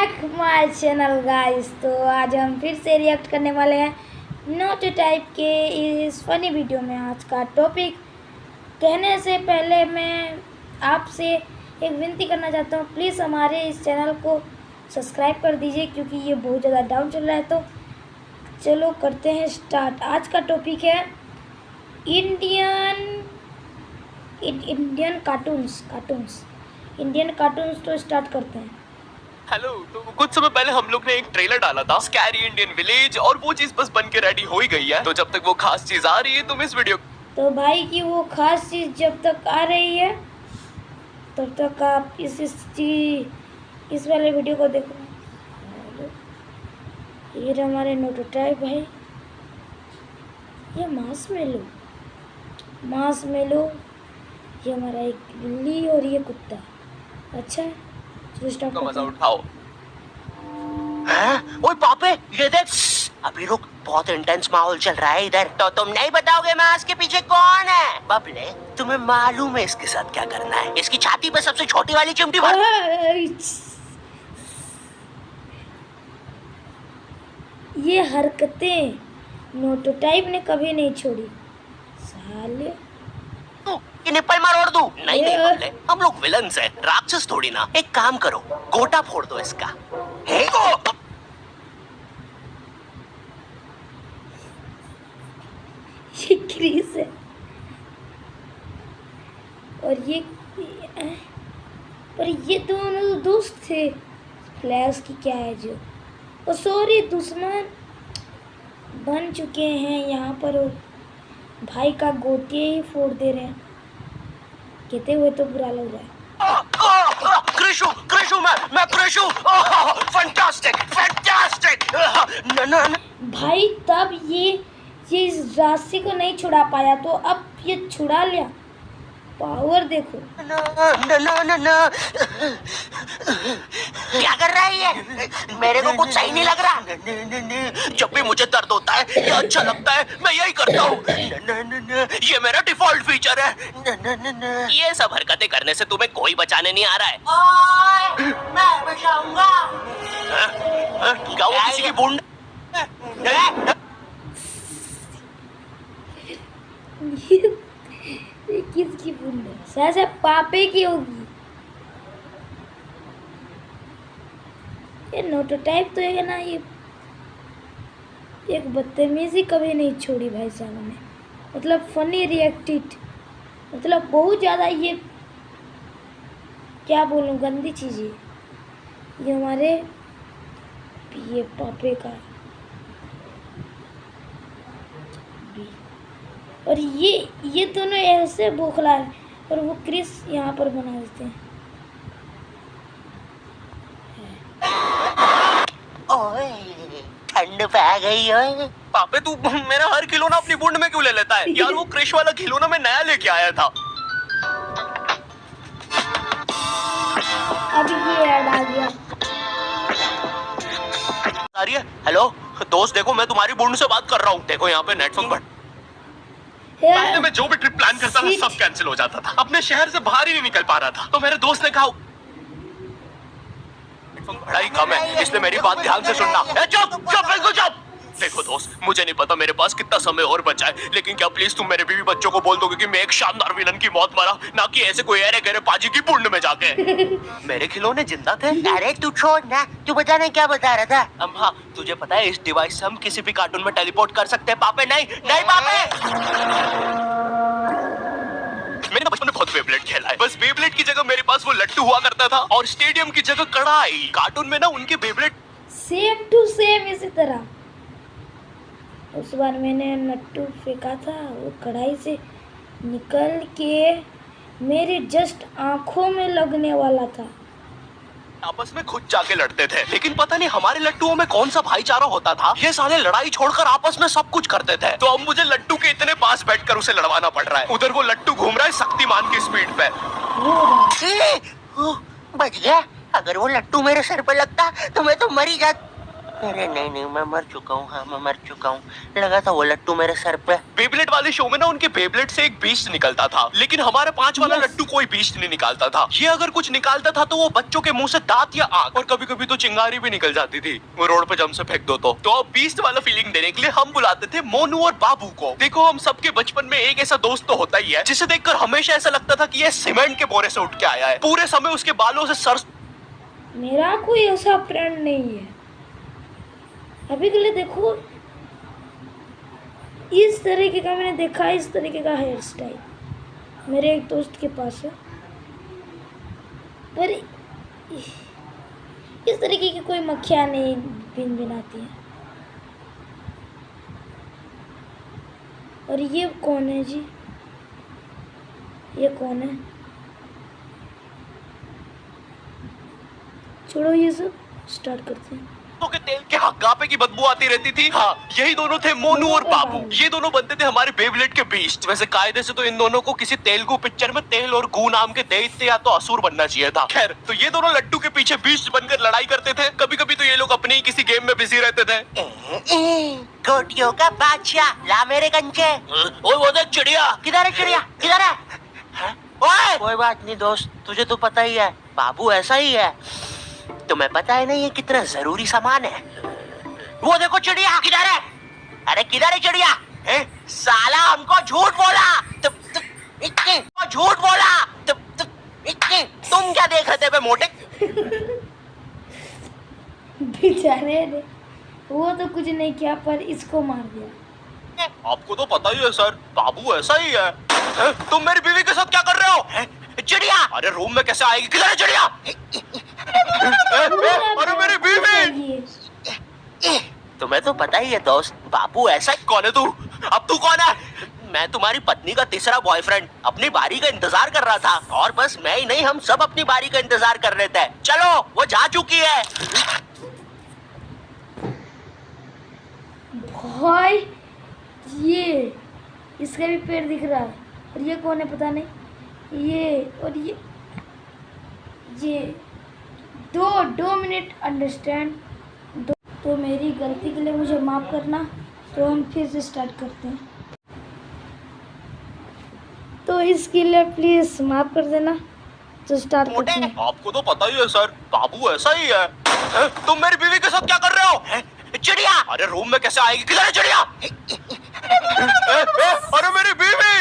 Back my channel guys. तो आज हम फिर से रिएक्ट करने वाले हैं नोट टाइप के इस फनी वीडियो में। आज का टॉपिक कहने से पहले मैं आपसे एक विनती करना चाहता हूँ, प्लीज़ हमारे इस चैनल को सब्सक्राइब कर दीजिए क्योंकि ये बहुत ज़्यादा डाउन चल रहा है। तो चलो करते हैं स्टार्ट। आज का टॉपिक है इंडियन कार्टून्स। तो स्टार्ट करते हैं। हेलो। तो कुछ समय पहले हम लोग ने एक ट्रेलर डाला था स्कैरी इंडियन विलेज, और वो चीज बस बन के रेडी हो ही गई है। तो जब तक वो खास चीज आ रही है तुम इस वीडियो तो भाई की वो खास चीज़ जब तक आ रही है तब तक आप इस वाले वीडियो को देखो। ये हमारे नोटोटाइप भाई, ये मांस में लो, ये हमारा एक बिल्ली और ये कुत्ता। अच्छा का मजा उठाओ। ओए पापे, ये देख, अभी रुक, बहुत इंटेंस माहौल चल रहा है इधर। तो तुम नहीं बताओगे मास्क के पीछे कौन है? बबले, तुम्हें मालूम है इसके साथ क्या करना है? इसकी छाती पे सबसे छोटी वाली चिमटी भर। ये हरकतें नोटोटाइप ने कभी नहीं छोड़ी साले। ये निप्पल मरोड़ दूं? नहीं नहीं बबले, हम लोग विलन्स हैं, राक्षस थोड़ी ना। एक काम करो, गोटा फोड़ दो इसका। ये क्रीस है और ये दोनों दोस्त थे। फ्लैश की क्या है जो, और सॉरी दुश्मन बन चुके हैं यहाँ पर और भाई का गोटियाँ ही फोड़ दे रहे हैं। कहते हुए तो बुरा लग रहा है। कृषु, मैं कृषु। फैंटास्टिक। भाई तब ये इस राशि को नहीं छुड़ा पाया तो अब ये छुड़ा लिया। पावर देखो। क्या कर रहा है ये? मेरे को कुछ सही नहीं लग रहा। जब भी मुझे दर्द होता है या अच्छा लगता है मैं यही करता हूँ। ये मेरा डिफॉल्ट फीचर है। ये सब हरकतें करने से तुम्हें कोई बचाने नहीं आ रहा है। मैं बचाऊंगा। क्या वो किसी की बूंद? ये किसकी बूंद है? शायद पापे की होगी। ये नोटोटाइप तो है ना, ये एक बदतमीजी कभी नहीं छोड़ी भाई साहब ने। मतलब फनी रिएक्टेड, मतलब बहुत ज़्यादा ये क्या बोलूँ गंदी चीज़ है ये हमारे ये पापे का। और ये दोनों ऐसे बोखला है और वो क्रिस यहाँ पर बना देते हैं। ओए, ठंड पै गई है। पापे तू मेरा हर खिलौना अपनी बूंद में क्यों ले लेता है? यार वो क्रिश वाला खिलौना मैं नया लेके आया था। अब ये ऐड आ गया। हेलो दोस्त, देखो मैं तुम्हारी बूंद से बात कर रहा हूँ। देखो यहाँ पे नेटवर्क बढ़। पहले मैं जो भी ट्रिप प्लान करता था सब कैंसिल हो जाता था। अपने शहर से बाहर ही नहीं निकल पा रहा था। तो मेरे दोस्त ने कहा बड़ा ही कम है, इसलिए मेरी बात ध्यान से सुनना। चुप बिल्कुल चुप। देखो दोस्त, मुझे नहीं पता मेरे पास कितना समय और बचा है, लेकिन क्या प्लीज तुम मेरे बीवी बच्चों को बोल दोगे कि मैं एक शानदार विलन की मौत मरा, ना कि ऐसे कोई अरे गहरे पाजी की बूंद में जाके। मेरे खिलौने जिंदा थे। अरे तू छोड़ ना, तू बता नहीं क्या बता रहा था। हाँ, तुझे पता है इस डिवाइस से हम किसी भी कार्टून में टेलीपोर्ट कर सकते हैं। पापे नहीं पापे। मैंने बचपन में बहुत बेब्लेड खेला है। बस बेब्लेड की जगह मेरे पास वो लट्टू हुआ करता था, और स्टेडियम की जगह कढ़ाई। कार्टून में ना उनके बेब्लेड सेम टू सेम इसी तरह। उस बार मैंने लट्टू फेंका था, वो कढ़ाई से निकल के मेरे जस्ट आंखों में लगने वाला था। आपस में खुद जाके लड़ते थे, लेकिन पता नहीं हमारे लट्टुओं में कौन सा भाईचारा होता था। ये साले लड़ाई छोड़कर आपस में सब कुछ करते थे। तो अब मुझे लट्टू के इतने पास बैठकर उसे लड़वाना पड़ रहा है। उधर वो लट्टू घूम रहा है शक्तिमान की स्पीड पे। बच गया। अगर वो लट्टू मेरे सर पे लगता तो मैं तो मर ही जाता। अरे नहीं मैं मर चुका हूँ। हाँ मैं मर चुका हूँ। लगा था वो लट्टू मेरे सर पे। बेबलेट वाले शो में ना उनके बेबलेट से एक बीस्ट निकलता था, लेकिन हमारे 5 वाला Yes. लट्टू कोई बीस्ट नहीं निकालता था। ये अगर कुछ निकालता था तो वो बच्चों के मुंह से दांत या आग, और कभी कभी तो चिंगारी भी निकल जाती थी। वो रोड पे जम से फेंक दो तो अब बीस्ट वाला फीलिंग देने के लिए हम बुलाते थे मोनू और बाबू को। देखो हम सबके बचपन में एक ऐसा दोस्त तो होता ही है जिसे देखकर हमेशा ऐसा लगता था कि ये सीमेंट के बोरे से उठ के आया है। पूरे समय उसके बालों से सर। मेरा कोई ऐसा फ्रेंड नहीं है अभी के लिए। देखो इस तरीके का मैंने देखा है, इस तरीके का हेयर स्टाइल मेरे एक दोस्त के पास है, पर इस तरीके की कोई मक्खियाँ नहीं भिनभिनाती है। और ये कौन है जी? ये कौन है? छोड़ो ये सब, स्टार्ट करते हैं। के तेल के हक्कापे की बदबू आती रहती थी। हाँ, यही दोनों थे मोनू और बाबू। ये दोनों बनते थे हमारे बेबलेट के बीस्ट। वैसे कायदे से तो इन दोनों को किसी तेलुगु पिक्चर में तेल और गू नाम के दैत्य या तो असुर बनना चाहिए था। खैर, तो ये दोनों लड्डू के पीछे बीस्ट बनकर लड़ाई करते थे। कभी कभी तो ये लोग अपने ही किसी गेम में बिजी रहते थे। गोटियों का बादशाह, ला मेरे कंचे। ओए वो देख चिड़िया। किधर है चिड़िया? किधर है? ओए कोई बात नहीं दोस्त, तुझे तो पता ही है बाबू ऐसा ही है। तुम्हें पता है ना ये कितना जरूरी सामान है। वो देखो चिड़िया किधर है? अरे किधर है चिड़िया? साला हमको झूठ बोला। झूठ बोला। तुम क्या देख रहे थे बे मोटे? बेचारे ने वो तो कुछ नहीं किया पर इसको मार दिया। आपको तो पता ही है सर, बाबू ऐसा ही है। तुम मेरी बीवी के साथ क्या कर रहे हो? चिड़िया अरे रूम में कैसे आएगी? किधर है चिड़िया? अरे मेरी बीवी। तुम्हें तो पता ही है दोस्त, बाबू ऐसा। कौन है तू? अब तू कौन है? मैं तुम्हारी पत्नी का तीसरा बॉयफ्रेंड, अपनी बारी का इंतजार कर रहा था। और बस मैं ही नहीं, हम सब अपनी बारी का इंतजार कर रहे थे। चलो वो जा चुकी है। भाई ये इसका भी पैर दिख रहा है। और ये कौन है पता नहीं। ये और ये दो मिनट अंडरस्टैंड। तो मेरी गलती के लिए मुझे माफ़ करना। तो हम फिर से स्टार्ट करते हैं। तो इसके लिए प्लीज़ माफ़ कर देना। तो स्टार्ट करते हैं। आपको तो पता ही है सर, बाबू ऐसा ही है। तुम मेरी बीवी के साथ क्या कर रहे हो? चिड़िया अरे रूम में कैसे आएगी? किधर है चिड़िया? अरे मेरी बीवी।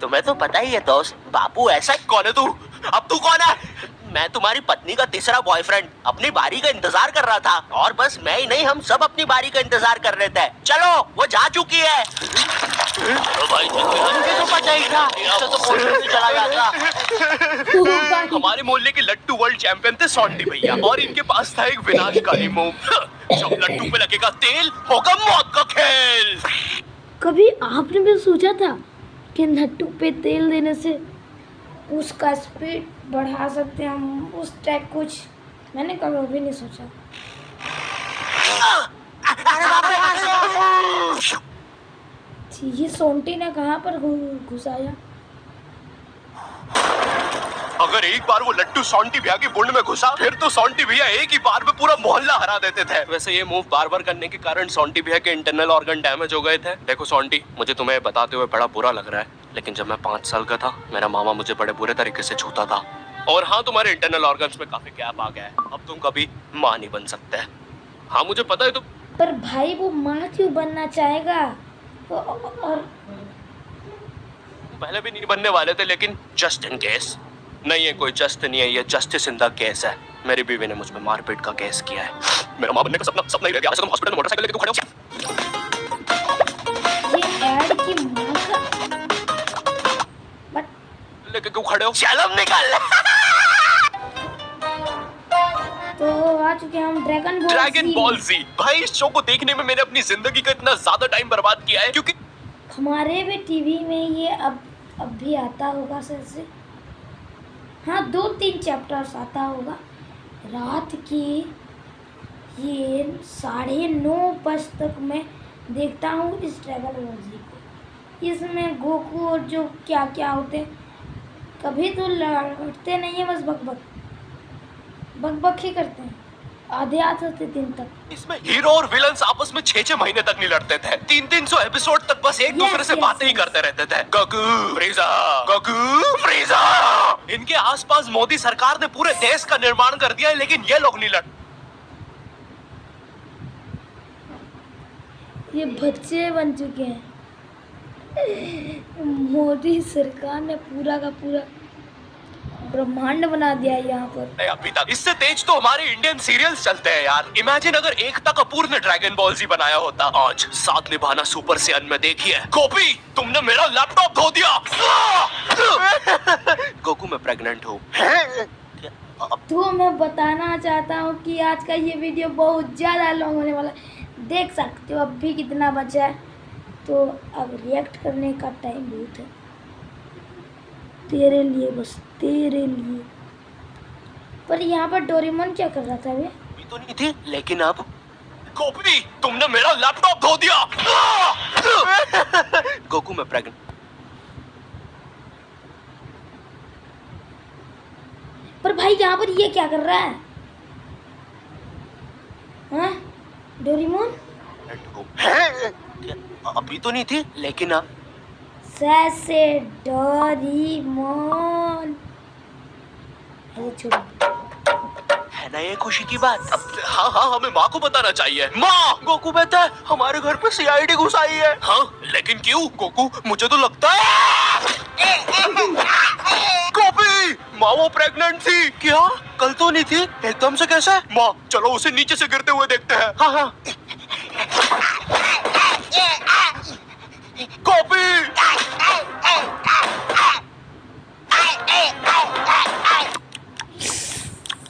तुम्हें तो पता ही है दोस्त, बाबू ऐसा। कौन है तू? अब तू कौन है? मैं तुम्हारी पत्नी का तीसरा बॉयफ्रेंड, अपनी बारी का इंतजार कर रहा था। और बस मैं ही नहीं, हम सब अपनी बारी का इंतजार कर रहे थे। चलो वो जा चुकी है। भाई मुझे तो पता ही था, इससे तो पोस्टर में चला जाता। हमारे मोहल्ले के लट्टू वर्ल्ड चैंपियन थे सौंटी भैया, और इनके पास था एक विनाशकारी मूव। जब लट्टू पे लगेगा तेल, होगा मौत का खेल। कभी आपने भी सोचा था कि लट्टू पे तेल देने से उसका स्पीड बढ़ा सकते हैं हम? उस टाइप कुछ मैंने कभी भी नहीं सोचा। अरे बाप रे, ये सोंटी ने कहाँ पर घुसाया? अगर एक बार वो लट्टू सौंटी भैया की बुंड में घुसा, फिर तो सौंटी भैया एक ही बार में पूरा मोहल्ला हरा देते थे। वैसे ये मूव बार बार करने के कारण सौंटी भैया के इंटरनल ऑर्गन डैमेज हो गए थे। देखो सौंटी, मुझे तुम्हें बताते हुए बड़ा बुरा लग रहा है, लेकिन जब मैं 5 साल का था, मेरा मामा मुझे बड़े बुरे तरीके से छूता था। और हाँ, तुम्हारे इंटरनल ऑर्गन्स में काफी गैप आ गया है। अब तुम कभी माँ नहीं बन सकते। हाँ मुझे पता है। तो पर भाई वो माँ क्यों बनना चाहेगा? और पहले भी नहीं बनने वाले थे, लेकिन जस्ट इन केस। नहीं है कोई जस्ट नहीं है, ये जस्टिस इन द केस है। मेरी बीवी ने मुझ पे मारपीट का केस किया है। मेरा माँ बनने का सपना ही रह गया। तुम हॉस्पिटल में मोटरसाइकिल लेके खड़े हो। ये ऐड की माँ का लेके क्यों खड़े हो? शर्म निकाल। तो आ चुके हैं हम ड्रैगन बॉल जी। भाई इस शो को देखने में मैंने अपनी जिंदगी का इतना ज्यादा टाइम बर्बाद किया है, क्योंकि हमारे भी टीवी में ये अब भी आता होगा सर से। हाँ 2-3 चैप्टर्स आता होगा रात की। ये 9:30 तक मैं देखता हूँ इस ड्रैगन बॉल जी को। इसमें गोकू और जो क्या क्या होते हैं, कभी तो लड़ते नहीं है, बस बक बक ही करते हैं। आधे दिन तक। इसमें हीरो और विलन्स आपस में 6-6 महीने तक नहीं लड़ते थे। 300 एपिसोड तक बस एक दूसरे से बातें ही करते रहते थे। Goku फ्रीजा, Goku फ्रीजा। इनके आसपास मोदी सरकार ने पूरे देश का निर्माण कर दिया है, लेकिन ये लोग नहीं लड़। ये बच्चे बन चुके हैं। मोदी सरकार ने पूरा का पूरा ब्रह्मांड बना दिया है यहाँ पर। अभी तक इससे तेज तो हमारे इंडियन सीरियल्स चलते हैं यार। इमेजिन अगर एकता कपूर ने ड्रैगन बॉल जी बनाया होता। आज साथ निभाना सुपर सियान में देखिए। गोपी, तुमने मेरा लैपटॉप धो दिया। गोकू, मैं प्रेग्नेंट हूँ। तो मैं बताना चाहता हूँ कि आज का ये वीडियो बहुत ज़्यादा लॉन्ग होने वाला है। देख सकते हो अब भी कितना बचा है, तो अब रिएक्ट करने का टाइम बहुत है तेरे लिए, बस तेरे लिए। पर यहाँ पर डोरेमोन क्या कर रहा था अभी? अभी तो नहीं थी, लेकिन अब। गोपी, तुमने मेरा लैपटॉप धो दिया। गोकू, मैं प्रेग्नेंट। पर भाई यहाँ पर ये क्या कर रहा है? हाँ डोरेमोन? अभी तो नहीं थी, लेकिन अब। सैसे डोरेमोन। अरे छोड़ो। है ना ये खुशी की बात। हाँ हाँ, हमें माँ को बताना चाहिए। माँ, गोकू कहता है हमारे घर पे सीआईडी घुस आई है। हाँ, लेकिन क्यों? गोकू, मुझे तो लगता है गोपी, माँ वो प्रेग्नेंट थी। क्या? कल तो नहीं थी, एकदम से कैसे? माँ, चलो उसे नीचे से गिरते हुए देखते हैं। हाँ हाँ। गोपी,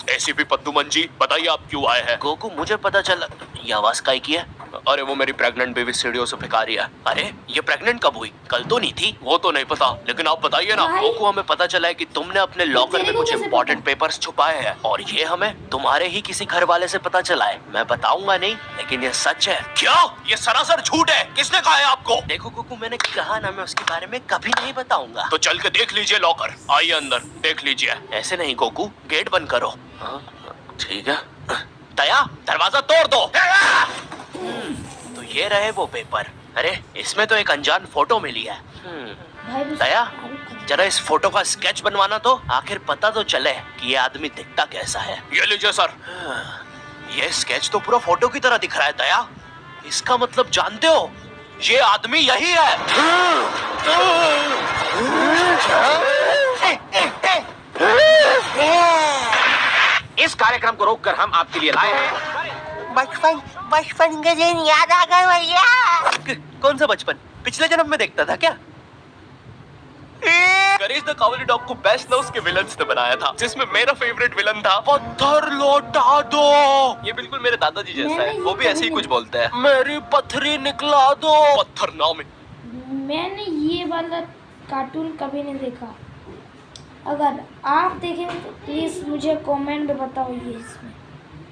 एसीपी पद्दूमन जी, बताइए आप क्यों आए हैं? गोकू, मुझे पता चला। ये आवाज काय की है? अरे वो मेरी प्रेग्नेंट बेबी सीढ़ियों से फेंका रही है। अरे ये प्रेग्नेंट कब हुई? कल तो नहीं थी। वो तो नहीं पता, लेकिन आप बताइए ना। गोकू, हमें पता चला है कि तुमने अपने लॉकर में कुछ इंपॉर्टेंट पेपर्स छुपाए हैं, और ये हमें तुम्हारे ही किसी घर वाले से पता चला है। मैं बताऊंगा नहीं, लेकिन ये सच है। क्या? ये सरासर झूठ है। किसने कहा है आपको? देखो गोकू, मैंने कहा ना, मैं उसके बारे में कभी नहीं बताऊंगा। तो चल के देख लीजिए लॉकर। आइए अंदर, देख लीजिए। ऐसे नहीं गोकू, गेट बंद करो। ठीक है। दया, दरवाजा तोड़ दो। तो ये रहे वो पेपर। अरे इसमें तो एक अनजान फोटो मिली है। दया, जरा इस फोटो का स्केच बनवाना तो, आखिर पता तो चले कि ये आदमी दिखता कैसा है। ये लीजिए सर। ये स्केच तो पूरा फोटो की तरह दिख रहा है दया। इसका मतलब जानते हो, ये आदमी यही है। इस कार्यक्रम को रोककर हम आपके लिए लाए हैं बचपन के दिन याद आ गए भैया। कौन सा बचपन? पिछले जन्म में देखता था क्या? करेज द कावली डॉग को बेस्ट ना उसके विलन्स ने बनाया था, जिसमें मेरा फेवरेट विलन था पत्थर लौटा दो। ये बिल्कुल मेरे दादाजी जैसा है, वो भी ऐसे ही कुछ बोलते हैं। मेरी पत्थरी निकला दो। पत्थर नाव में। मैंने ये वाला कार्टून कभी नहीं देखा। अगर आप देखें तो प्लीज मुझे कमेंट में बताओ ये इसमें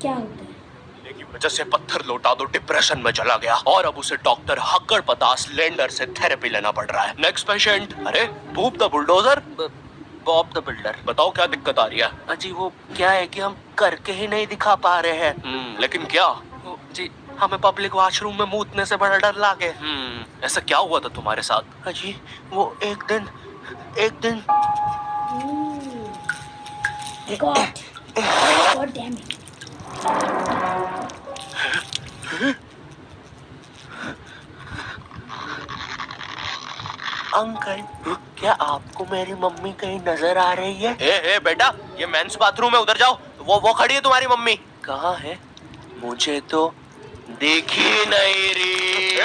क्या होता है। की वजह से पत्थर लौटा दो डिप्रेशन में चला गया, और अब उसे डॉक्टर हक्कर पतास लेंडर से थेरेपी लेना पड़ रहा है। Next patient. अरे Boob the bulldozer, Bob the builder. बताओ क्या दिक्कत आ रही है? अजी वो क्या है कि हम करके ही नहीं दिखा पा रहे हैं। लेकिन क्या? जी हमें पब्लिक वॉशरूम में मूतने से बड़ा डर लागे। ऐसा क्या हुआ था तुम्हारे साथ? अजी वो एक दिन God damn it. अंकल, क्या आपको मेरी मम्मी कहीं नजर आ रही है? ए बेटा, ये मेंस बाथरूम है, उधर जाओ। वो खड़ी है तुम्हारी मम्मी। कहाँ है? मुझे तो देखी नहीं रही।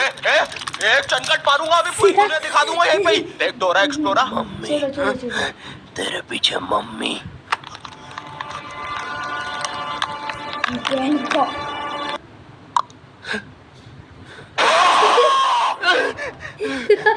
एक चंकट मारूंगा अभी, पूरी दुनिया दिखा दूंगा यहीं पे ही। देख डोरा एक्सप्लोरा। मम्मी, चलो। तेरे पीछे मम्मी।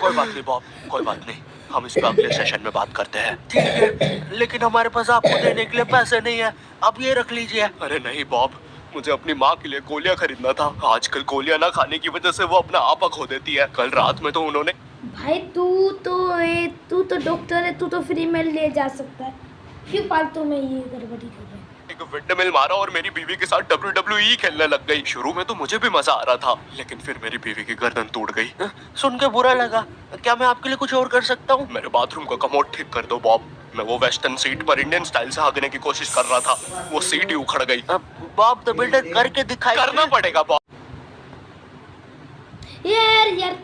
कोई बात नहीं बॉब, कोई बात नहीं। हम इस पे अगले सेशन में बात करते हैं। ठीक है, लेकिन हमारे पास आपको देने के लिए पैसे नहीं है। अब ये रख लीजिए। अरे नहीं बॉब, मुझे अपनी माँ के लिए गोलियां खरीदना था। आजकल गोलियां ना खाने की वजह से वो अपना आपा खो देती है। कल रात में तो उन्होंने। भाई तू तो डॉक्टर है, तू तो फ्री में ले जा सकता है। क्यों फालतू में ये गड़बड़ी कर रहा है? एक विंडमिल मारा और मेरी बीवी के साथ WWE खेलने लग गई। शुरू में तो मुझे भी मजा आ रहा था, लेकिन फिर मेरी बीवी की गर्दन टूट गई। सुन के बुरा लगा। क्या मैं आपके लिए कुछ और कर सकता हूँ? मेरे बाथरूम का कमोड ठीक कर दो बॉब। मैं वो वेस्टर्न सीट पर इंडियन स्टाइल से भागने की कोशिश कर रहा था, वो सीट ही उखड़ गई। बॉब द बिल्डर करके दिखाई। करना पड़ेगा बॉब। यार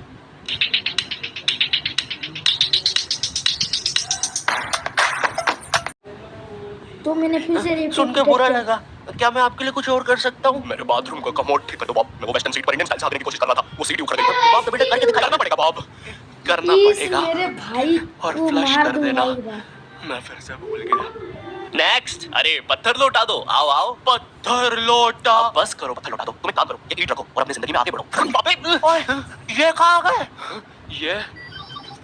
तो मैंने फिर से repeat सुन के बुरा लगा। क्या मैं आपके लिए कुछ और कर सकता हूँ? मेरे बाथरूम का कमोड ठीक कर दो बॉब। मैं वो वेस्टर्न सीट पर इंडियन स्टाइल से भागने की कोशिश कर रहा था, वो सीट ही उखड़ गई। बॉब द बिल्डर करके दिखाई। करना पड़ेगा बॉब, करना प्लीज पड़ेगा। मेरे भाई और को फ्लश मार कर देना। दूंगा इधर। मैं फिर से भूल गया। नेक्स्ट। अरे पत्थर लौटा दो, आओ आओ। पत्थर लौटा। अब बस करो, पत्थर लौटा दो। तुम एक काम करो, ये ईंट रखो और अपनी जिंदगी में आगे बढ़ो। अबे, ओए, ये कहाँ गए? ये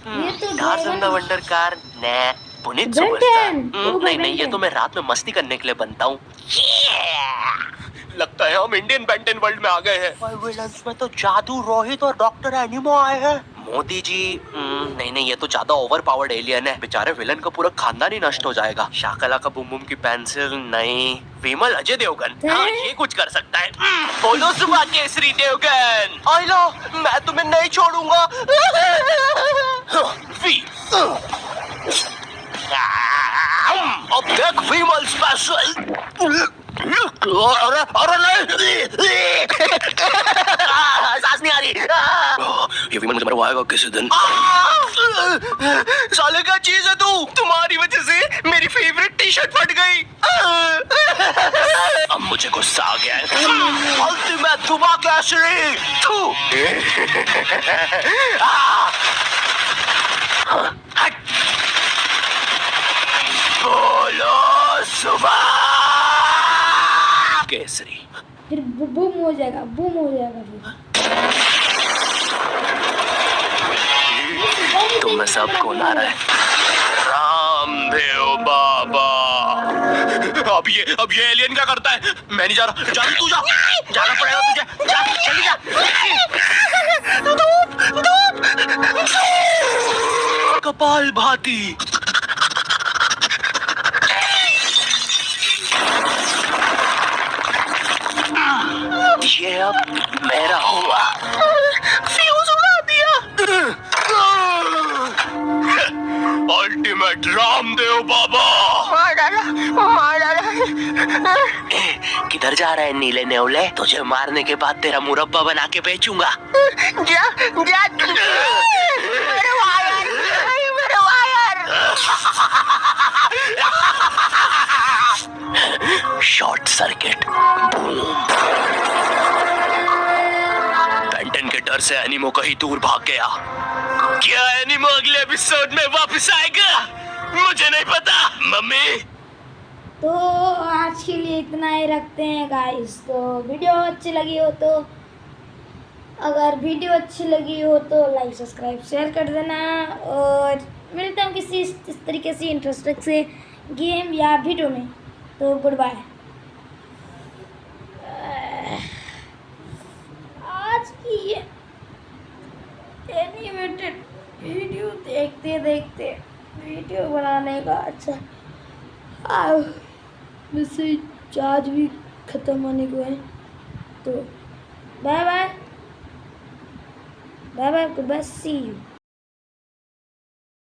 ये तो Carson the dragon wonder car ने पुनीत बेंटन। सुपरस्टार। ओ नहीं नहीं, ये बेंटन। तो मैं रात में मस्ती करने के लिए बनता हूँ। लगता है हम इंडियन बेंटन वर्ल्ड में आ गए हैं। और विलन्स में तो जादू रोहित और डॉक्टर एनिमो आए हैं। मोदी जी, नहीं नहीं, ये तो ज्यादा ओवर पावर्ड एलियन है। बेचारे विलन का पूरा खानदान ही नष्ट हो जाएगा। शाकला का बुम बुम की पेंसिल नहीं। विमल अजय देवगन, हाँ ये कुछ कर सकता है। बोलो सुबह केसरी देवगन। आई लो, मैं तुम्हें नहीं छोड़ूंगा। वी अब देख विमल स्पेशल। अरे अरे नहीं, सांस नहीं आ रही। ये विमल मुझे मरवाएगा किसी दिन। साले क्या चीज है तू? तुम्हारी वजह से मेरी फेवरेट टी शर्ट फट गई। अब मुझे गुस्सा आ गया है। अल्टीमेट धुआं केसरी। बोलो सुबह केसरी। फिर बूम हो जाएगा, बूम हो जाएगा फिर। तुम में सब कौन आ रहा है? रामदेव बाबा। अब ये एलियन क्या करता है? मैं नहीं जा रहा। जा तू, जा। जाना पड़ेगा तुझे। जा जल्दी जा। कपाल भाती। ये अब मेरा हुआ। फ्यूज उड़ा दिया। अल्टीमेट रामदेव बाबा। मार डाला। किधर जा रहा है नीले नेवले? तुझे मारने के बाद तेरा मुरब्बा बना के बेचूंगा। जा जा। मेरे वायर, मेरे वायर। Short circuit. बेंटन के डर से एनिमो कहीं दूर भाग गया। क्या एनिमो अगले एपिसोड में वापस आएगा? मुझे नहीं पता मम्मी। तो आज के लिए इतना ही रखते हैं गाइस। तो वीडियो अच्छी लगी हो तो, अगर वीडियो अच्छी लगी हो तो लाइक सब्सक्राइब शेयर कर देना। और मिलता हूँ किसी इस तरीके से इंटरेस्टिंग से गेम या वीडियो में। तो गुड बाय। आज की ये एनिमेटेड वीडियो देखते देखते वीडियो बनाने का अच्छा वैसे चार्ज भी ख़त्म होने को है। तो bye bye, goodbye, see you.